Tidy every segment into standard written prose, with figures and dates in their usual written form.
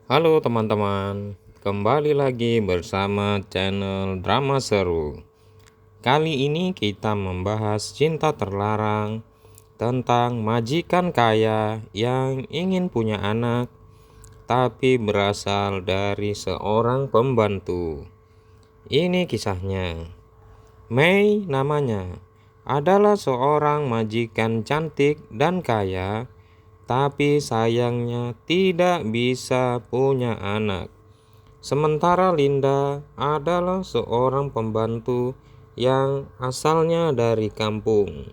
Halo teman-teman, kembali lagi bersama channel Drama Seru. Kali ini kita membahas cinta terlarang tentang majikan kaya yang ingin punya anak tapi berasal dari seorang pembantu. Ini kisahnya. Mei namanya, adalah seorang majikan cantik dan kaya, tapi sayangnya tidak bisa punya anak. Sementara Linda adalah seorang pembantu yang asalnya dari kampung.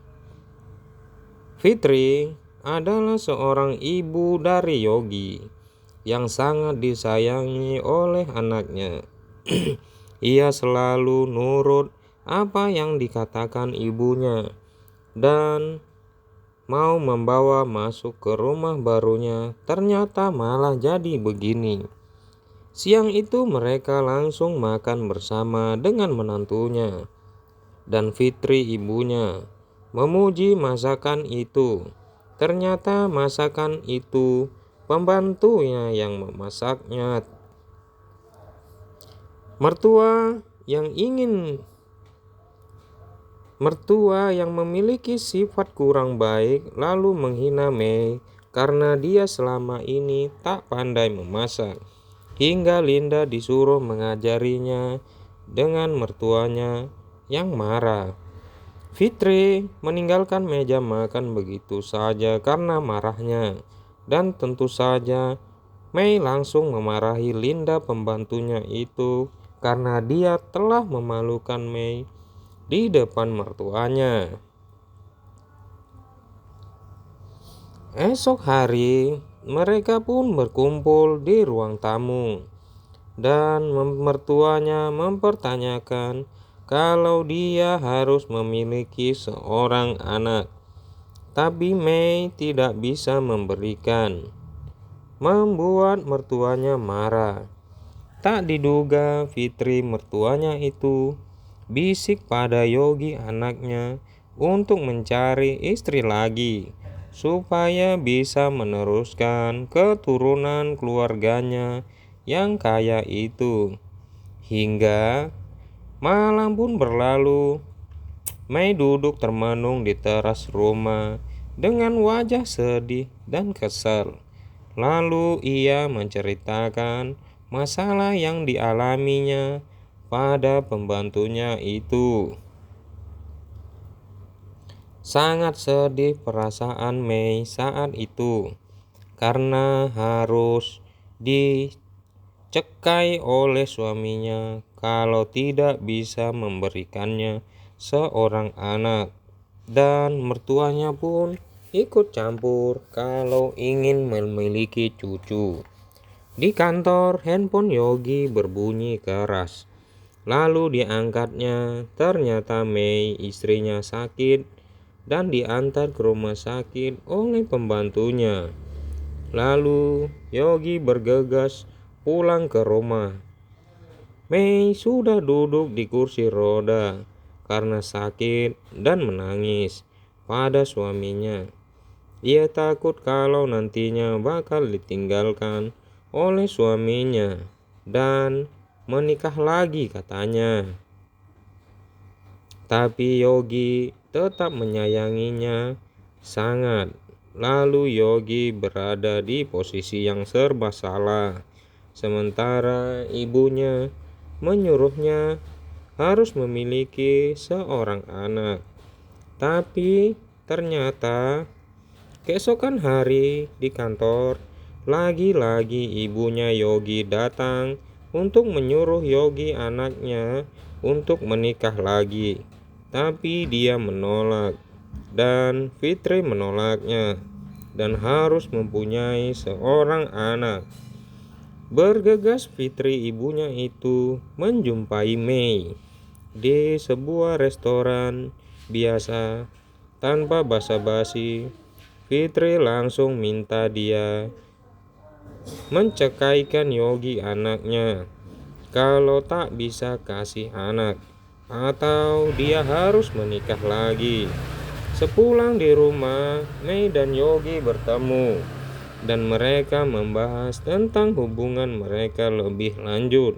Fitri adalah seorang ibu dari Yogi yang sangat disayangi oleh anaknya. Ia selalu nurut apa yang dikatakan ibunya dan mau membawa masuk ke rumah barunya, ternyata malah jadi begini. Siang itu mereka langsung makan bersama dengan menantunya, dan Fitri ibunya memuji masakan itu. Ternyata masakan itu pembantunya yang memasaknya. Mertua yang ingin Mertua yang memiliki sifat kurang baik lalu menghina Mei karena dia selama ini tak pandai memasak. Hingga Linda disuruh mengajarinya dengan mertuanya yang marah. Fitri meninggalkan meja makan begitu saja karena marahnya. Dan tentu saja Mei langsung memarahi Linda pembantunya itu karena dia telah memalukan Mei di depan mertuanya. Esok hari, mereka pun berkumpul di ruang tamu, dan mertuanya mempertanyakan kalau dia harus memiliki seorang anak. Tapi Mei tidak bisa memberikan, membuat mertuanya marah. Tak diduga Fitri mertuanya itu bisik pada Yogi anaknya untuk mencari istri lagi supaya bisa meneruskan keturunan keluarganya yang kaya itu. Hingga malam pun berlalu, Mei duduk termenung di teras rumah dengan wajah sedih dan kesal. Lalu ia menceritakan masalah yang dialaminya pada pembantunya itu. Sangat sedih perasaan Mei saat itu karena harus dicekai oleh suaminya kalau tidak bisa memberikannya seorang anak, dan mertuanya pun ikut campur kalau ingin memiliki cucu. Di kantor, handphone Yogi berbunyi keras. Lalu diangkatnya, ternyata Mei istrinya sakit dan diantar ke rumah sakit oleh pembantunya. Lalu Yogi bergegas pulang ke rumah. Mei sudah duduk di kursi roda karena sakit dan menangis pada suaminya. Ia takut kalau nantinya bakal ditinggalkan oleh suaminya dan menikah lagi katanya. Tapi Yogi tetap menyayanginya sangat. Lalu Yogi berada di posisi yang serba salah. Sementara ibunya menyuruhnya harus memiliki seorang anak. Tapi ternyata keesokan hari di kantor, lagi-lagi ibunya Yogi datang untuk menyuruh Yogi anaknya untuk menikah lagi. Tapi dia menolak, dan Fitri menolaknya, dan harus mempunyai seorang anak. Bergegas Fitri ibunya itu menjumpai Mei di sebuah restoran biasa. Tanpa basa-basi, Fitri langsung minta dia mencekaikan Yogi anaknya kalau tak bisa kasih anak, atau dia harus menikah lagi. Sepulang di rumah, Mei dan Yogi bertemu. dan mereka membahas tentang hubungan mereka lebih lanjut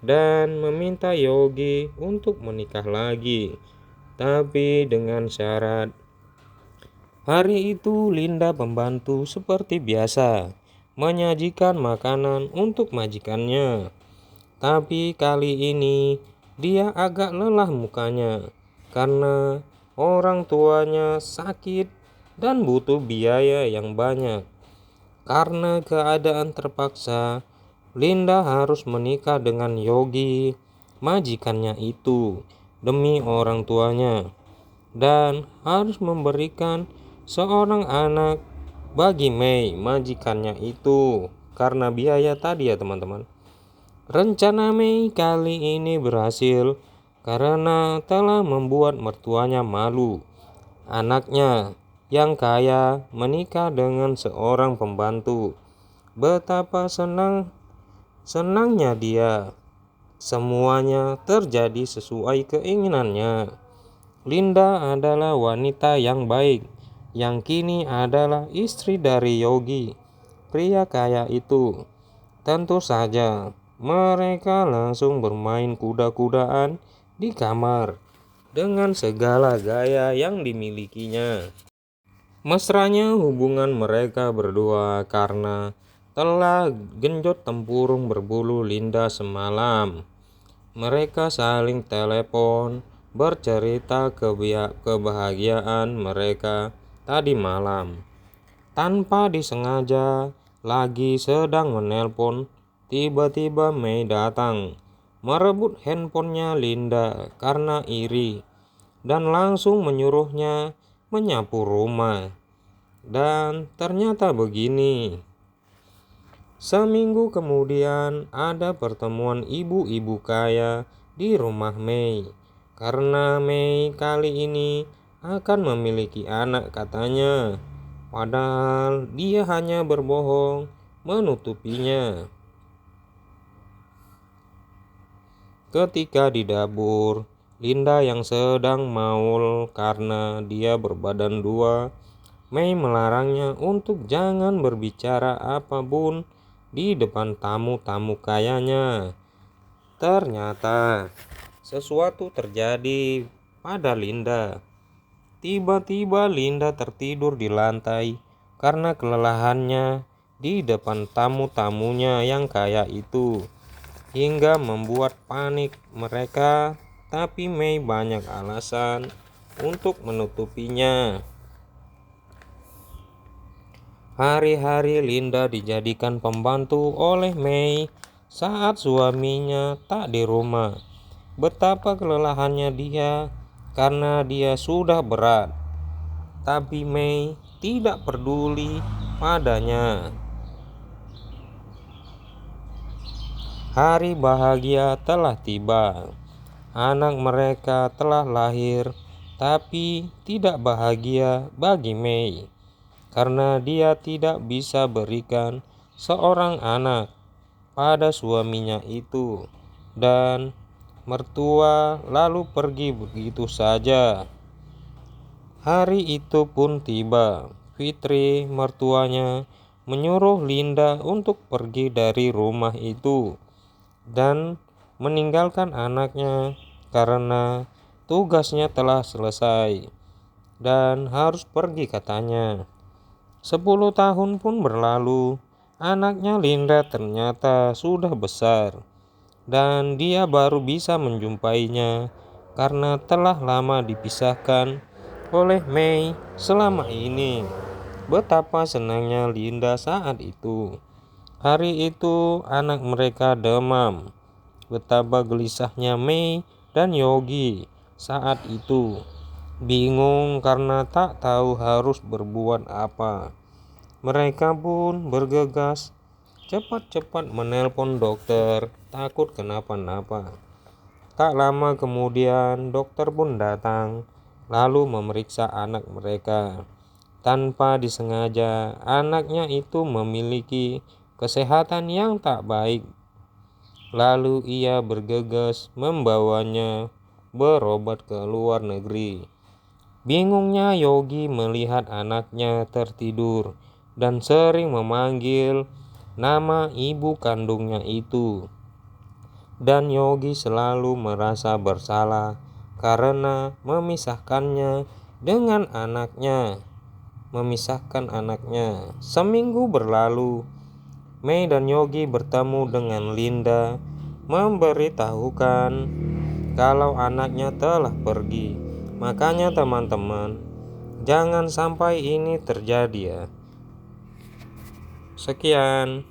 dan meminta Yogi untuk menikah lagi, tapi dengan syarat. Hari itu Linda pembantu seperti biasa menyajikan makanan untuk majikannya. Tapi kali ini dia agak lelah mukanya karena orang tuanya sakit dan butuh biaya yang banyak. Karena keadaan terpaksa, Linda harus menikah dengan Yogi, majikannya itu, demi orang tuanya, dan harus memberikan seorang anak bagi Mei, majikannya itu, karena biaya tadi ya teman-teman. Rencana Mei kali ini berhasil karena telah membuat mertuanya malu. Anaknya yang kaya menikah dengan seorang pembantu. Betapa senangnya dia. Semuanya terjadi sesuai keinginannya. Linda adalah wanita yang baik, yang kini adalah istri dari Yogi, pria kaya itu. Tentu saja, mereka langsung bermain kuda-kudaan di kamar dengan segala gaya yang dimilikinya. Mesranya hubungan mereka berdua karena telah genjot tempurung berbulu Linda semalam. Mereka saling telepon, bercerita kebahagiaan mereka tadi malam. Tanpa disengaja, lagi sedang menelpon, tiba-tiba Mei datang, merebut handphonenya Linda karena iri, dan langsung menyuruhnya menyapu rumah. Dan ternyata begini. Seminggu kemudian ada pertemuan ibu-ibu kaya di rumah Mei. Karena Mei kali ini akan memiliki anak katanya. Padahal dia hanya berbohong menutupinya. Ketika di dapur, Linda yang sedang maul karena dia berbadan dua, Mei melarangnya untuk jangan berbicara apapun di depan tamu-tamu kayanya. Ternyata sesuatu terjadi pada Linda. Tiba-tiba Linda tertidur di lantai karena kelelahannya di depan tamu-tamunya yang kaya itu, hingga membuat panik mereka. Tapi Mei banyak alasan untuk menutupinya. Hari-hari Linda dijadikan pembantu oleh Mei saat suaminya tak di rumah. Betapa kelelahannya dia karena dia sudah berat. Tapi Mei tidak peduli padanya. Hari bahagia telah tiba. Anak mereka telah lahir, tapi tidak bahagia bagi Mei karena dia tidak bisa berikan seorang anak pada suaminya itu, dan mertua lalu pergi begitu saja. Hari itu pun tiba. Fitri, mertuanya, menyuruh Linda untuk pergi dari rumah itu dan meninggalkan anaknya karena tugasnya telah selesai dan harus pergi katanya. 10 tahun pun berlalu, anaknya Linda ternyata sudah besar, dan dia baru bisa menjumpainya karena telah lama dipisahkan oleh Mei selama ini. Betapa senangnya Linda saat itu. Hari itu anak mereka demam. Betapa gelisahnya Mei dan Yogi saat itu. Bingung karena tak tahu harus berbuat apa. Mereka pun bergegas cepat-cepat menelpon dokter, takut kenapa-napa. Tak lama kemudian dokter pun datang, lalu memeriksa anak mereka. Tanpa disengaja, anaknya itu memiliki kesehatan yang tak baik. Lalu ia bergegas membawanya berobat ke luar negeri. Bingungnya Yogi melihat anaknya tertidur dan sering memanggil nama ibu kandungnya itu. Dan Yogi selalu merasa bersalah karena memisahkan anaknya. Seminggu berlalu, Mei dan Yogi bertemu dengan Linda, memberitahukan kalau anaknya telah pergi. Makanya teman-teman, jangan sampai ini terjadi ya. Sekian.